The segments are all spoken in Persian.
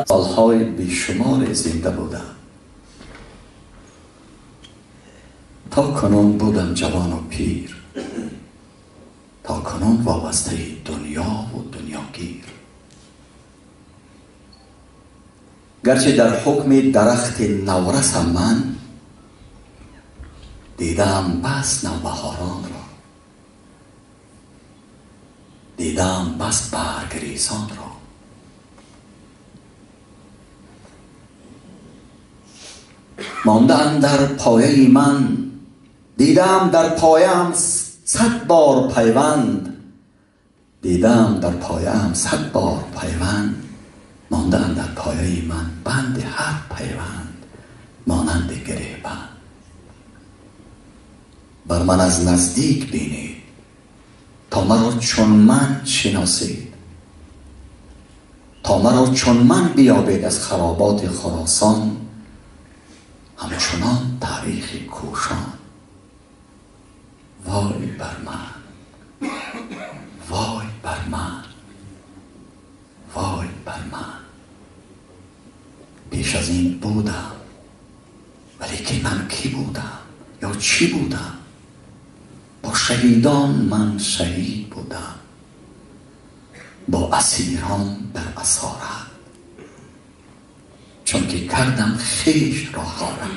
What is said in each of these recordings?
سالهای بیشمار زنده بودم. تا کنون بودم جوان و پیر، تا کنون وابسته دنیا و دنیاگیر. گرچه در حکم درخت نورسم من، دیدم بس نوبهاران را، دیدم بس برگریزان را. ماندن در پایه من، دیدم در پایم 100 بار پیوند، دیدم در پایم 100 بار پیوند. ماندن در پایه من بند هر پیوند، مانند گره بند. بر من از نزدیک بینید تا مرا چون من شناسید، تا مرا چون من بیابید از خرابات خراسان، همچنان تاریخ کوشان. وای بر من، وای بر من، وای بر من. پیش از این بودم، ولی که من کی بودم یا چی بودم؟ با شهیدان من شهید بودم، با اسیران در اسارت، چون که کردم خویش را غارت.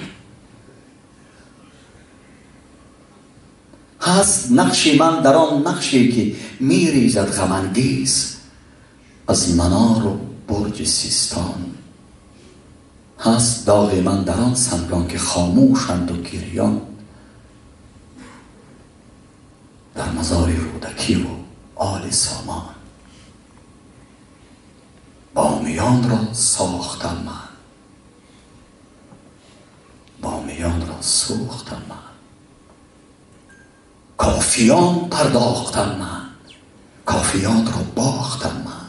هست نقشی من در آن نقشی که میریزد غم انگیز از منار و برج سیستان. هست داغ من در آن سنگان که خاموشند و گریان، در مزار رودکی و آل سامان. بامیان را ساختم من، بامیان را سوختم من. کافیان پرداختم من، کافیان را باختم من.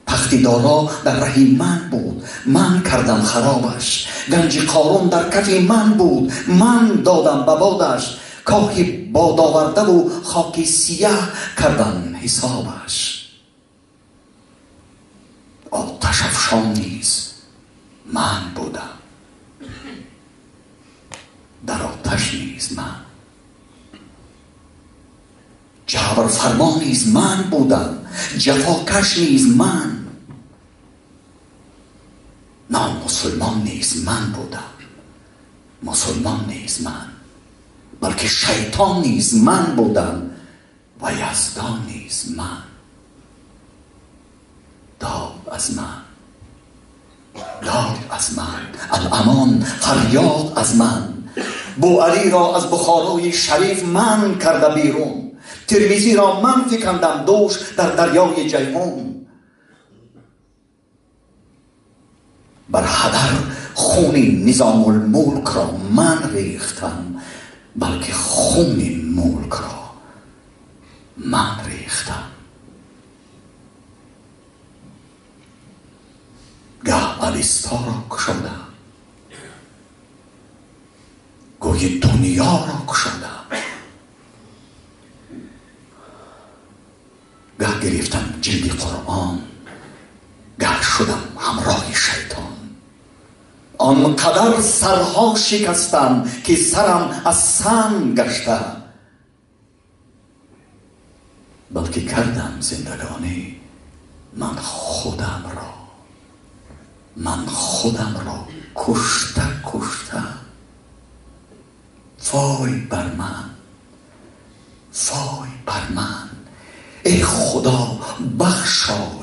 تختی دارا در رهی من بود، من کردم خرابش. گنج قارون در کف من بود، من دادم به بادش. کاخی باد آورده و خاکی سیاه کردم حسابش. آتش افشان نیز من بودم، در آتش نیز من. جبر فرمان نیز من بودم، جفاکش نیز من. نه مسلمان نیز من بودم، مسلمان نیز من. بلکه شیطان نیز من بودم و یزدان نیز من. داد از من، داد از من الامان، فریاد از من. بوعلی را از بخارای شریف من کرده بیرون، ترمیزی را من فکندم دوش در دریای جیهون. بر هدر خون نظام الملک را من ریختم، بلکه خون ملک را من ریختم. گه اوستا را کشادم، گوی دنیا را کشادم. گه گرفتم جلد قرآن، گه شدم همراه شیطان. آنقدر سرها شکستم که سرم از سنگ گشته، بلکه کردم زندگانی من خودم را، من خودم را کشته کشته. وای بر من، وای بر من. ای خدا بخشای